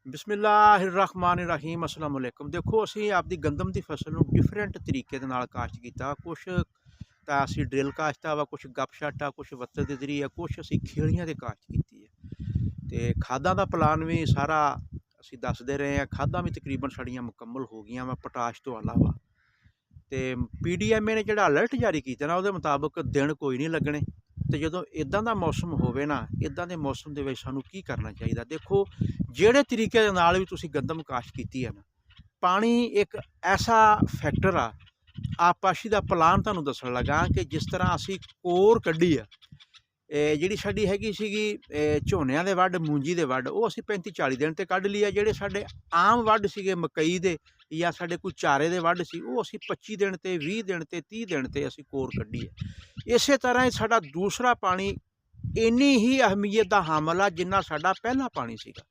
ਬਿਸਮਿਲ੍ਲਾਹਿਰਰਹਿਮਾनिर्रहीम अस्सलाम वालेकुम। देखो ਅਸੀਂ ਆਪਦੀ ਗੰਦਮ ਦੀ ਫਸਲ ਨੂੰ ਡਿਫਰੈਂਟ ਤਰੀਕੇ ਦੇ ਨਾਲ ਕਾਸ਼ਤ ਕੀਤਾ। ਕੁਛ ਤਾਂ ਅਸੀਂ ਡਰਿਲ ਕਾਸ਼ਤਾ ਵਾ, ਕੁਛ ਗੱਪ ਛੱਟ ਆ, ਕੁਛ ਵੱਤਰ ਦੇ ਜ਼ਰੀਏ, ਕੁਛ ਅਸੀਂ ਖੇਲੀਆਂ ਦੇ ਕਾਸ਼ਤ ਕੀਤੀ ਹੈ। ਤੇ ਖਾਦਾਂ ਦਾ ਪਲਾਨ ਵੀ ਸਾਰਾ ਅਸੀਂ ਦੱਸਦੇ ਰਹੇ ਹਾਂ। ਖਾਦਾਂ ਵੀ ਤਕਰੀਬਨ ਸਾਡੀਆਂ ਮੁਕੰਮਲ ਹੋ ਗਈਆਂ ਵਾ ਪੋਟਾਸ਼ ਤੋਂ ਇਲਾਵਾ। ਤੇ PDMA ਨੇ ਜਿਹੜਾ ਅਲਰਟ ਜਾਰੀ ਕੀਤਾ ਨਾ, ਉਹਦੇ ਮੁਤਾਬਕ ਦਿਨ ਕੋਈ ਨਹੀਂ ਲੱਗਣੇ। ਤੇ ਜਦੋਂ ਇੱਦਾਂ ਦਾ ਮੌਸਮ ਹੋਵੇ ਨਾ, ਇੱਦਾਂ ਦੇ ਮੌਸਮ ਦੇ ਵਿੱਚ ਸਾਨੂੰ ਕੀ ਕਰਨਾ ਚਾਹੀਦਾ? ਦੇਖੋ, ਜਿਹੜੇ ਤਰੀਕੇ ਦੇ ਨਾਲ ਵੀ ਤੁਸੀਂ ਗੰਦਮ ਕਾਸ਼ਤ ਕੀਤੀ ਹੈ ਨਾ, ਪਾਣੀ ਇੱਕ ਐਸਾ ਫੈਕਟਰ ਆ। ਆਬਪਾਸ਼ੀ ਦਾ ਪਲਾਨ ਤੁਹਾਨੂੰ ਦੱਸਣ ਲੱਗਾ ਕਿ ਜਿਸ ਤਰ੍ਹਾਂ ਅਸੀਂ ਕੋਰ ਕੱਢੀ ਆ, ਜਿਹੜੀ ਸਾਡੀ ਹੈਗੀ ਸੀਗੀ ਝੋਨਿਆਂ ਦੇ ਵੱਢ, ਮੂੰਜੀ ਦੇ ਵੱਢ, ਉਹ ਅਸੀਂ 35-40 ਦਿਨ 'ਤੇ ਕੱਢ ਲਈ ਆ। ਜਿਹੜੇ ਸਾਡੇ ਆਮ ਵੱਢ ਸੀਗੇ ਮਕਈ ਦੇ ਜਾਂ ਸਾਡੇ ਕੋਈ ਚਾਰੇ ਦੇ ਵੱਢ ਸੀ, ਉਹ ਅਸੀਂ 25 ਦਿਨ 'ਤੇ, 20 ਦਿਨ 'ਤੇ, 30 ਦਿਨ 'ਤੇ ਅਸੀਂ ਕੋਰ ਕੱਢੀ ਹੈ। ਇਸੇ ਤਰ੍ਹਾਂ ਹੀ ਸਾਡਾ ਦੂਸਰਾ ਪਾਣੀ ਇੰਨੀ ਹੀ ਅਹਿਮੀਅਤ ਦਾ ਹਾਮਲ ਆ ਜਿੰਨਾ ਸਾਡਾ ਪਹਿਲਾ ਪਾਣੀ ਸੀਗਾ।